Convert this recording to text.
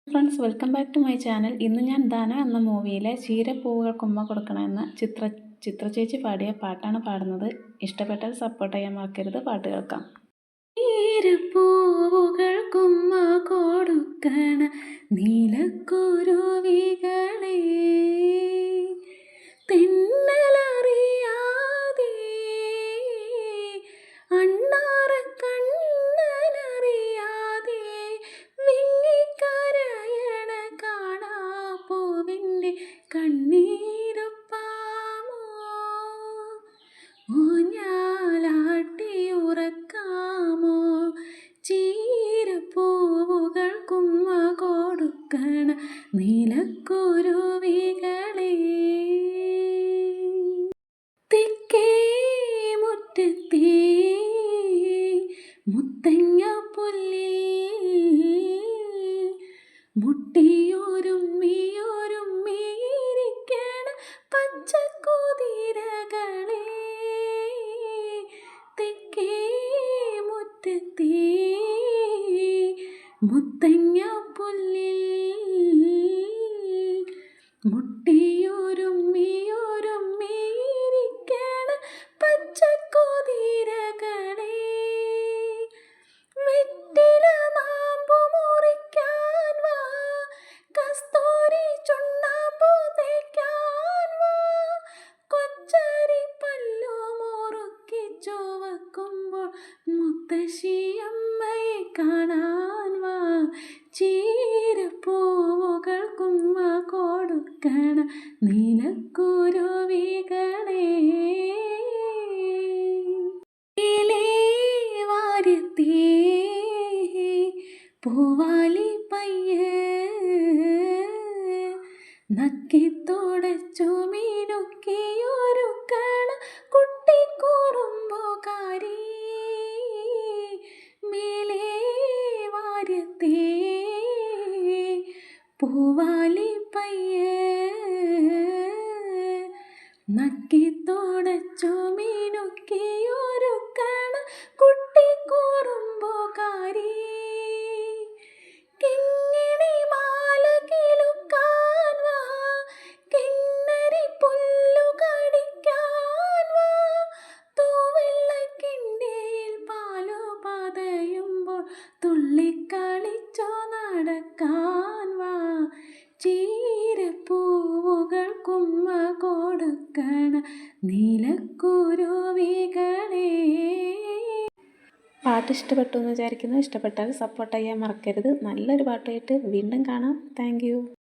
Friends, welcome back to my channel. ഇന്ന് ഞാൻ ധന എന്ന മൂവിയിലെ ചീരപ്പൂവുകൾക്ക് ഉമ്മ കൊടുക്കണമെന്ന ചിത്ര ചേച്ചി പാടിയ പാട്ടാണ് പാടുന്നത്. ഇഷ്ടപ്പെട്ടാൽ സപ്പോർട്ട് ചെയ്യാൻ മറക്കരുത്. പാട്ട് കേൾക്കാം. ചീരപ്പൂവുകൾക്കുമ്മ കൊടുക്കണ നീലക്കുരുവികളെ, തെന്നലറിയാതെ അണ്ണാറക്കണ്ണനറിയാതെ വിങ്ങിക്കരയണ കാണാപ്പൂവിൻ്റെ കണ്ണീരൊപ്പാമോ, ഊഞ്ഞാലാട്ടി ഉറക്കാമോ? ചീരപ്പൂവുകൾക്കുമ്മ കൊടുക്കണ നീലക്കുരുവികളെ, തെക്കേ മുറ്റത്തെ മുത്തങ്ങാപ്പുല്ലിൽ മുട്ടിയൊരുമ്മിയൊരുമ്മിയിരിക്കണ പച്ചക്കുതിരകളെ, തെക്കേ മുറ്റത്തെ മുത്തങ്ങാപ്പുല്ലിൽ മുട്ടിയൊരുമ്മിയൊരുമ്മിയിരിക്കണ പച്ചക്കുതിരകളെ, വെറ്റില നാമ്പു മുറിക്കാൻ വാ, കസ്തൂരി ചുണ്ണാമ്പു തേക്കാൻ വാ, കൊച്ചരിപ്പല്ലു മുറുക്കി ചുവക്കുമ്പോൾ മുത്തശ്ശിയമ്മയെ കാണാൻ വാ. ചീരപ്പൂവുകൾക്കുമ്മ കൊടുക്കണ നീലക്കുരുവികളെ, വാര്യത്തേ പൂവാലി പയ്യ് നക്കിത്തുടച്ചു മിനുക്കിയൊരുക്കണ കുട്ടിക്കുറുമ്പുകാരി, മേലേ വാര്യത്തേ പൂവാലി പയ്യ് നക്കിത്തുടച്ചു മിനുക്കിയൊരുക്കണ കുട്ടിക്കുറുമ്പുകാരി, കിങ്ങിണി മാല കിലുക്കാൻ വാ, കിന്നരി പുല്ലു കടിക്കാൻ വാ, തൂവെള്ളക്കിണ്ടിയിൽ പാലു പതയുമ്പോൾ തുള്ളിക്കളിച്ചോ നടക്കാൻ വാ. ചീരപ്പൂവുകൾക്കുമ്മ കൊടുക്കണ നീലക്കുരുവികളെ. പാട്ട് ഇഷ്ടപ്പെട്ടു എന്ന് വിചാരിക്കുന്നു. ഇഷ്ടപ്പെട്ടാൽ സപ്പോർട്ട് ചെയ്യാൻ മറക്കരുത്. നല്ലൊരു പാട്ടായിട്ട് വീണ്ടും കാണാം. Thank you.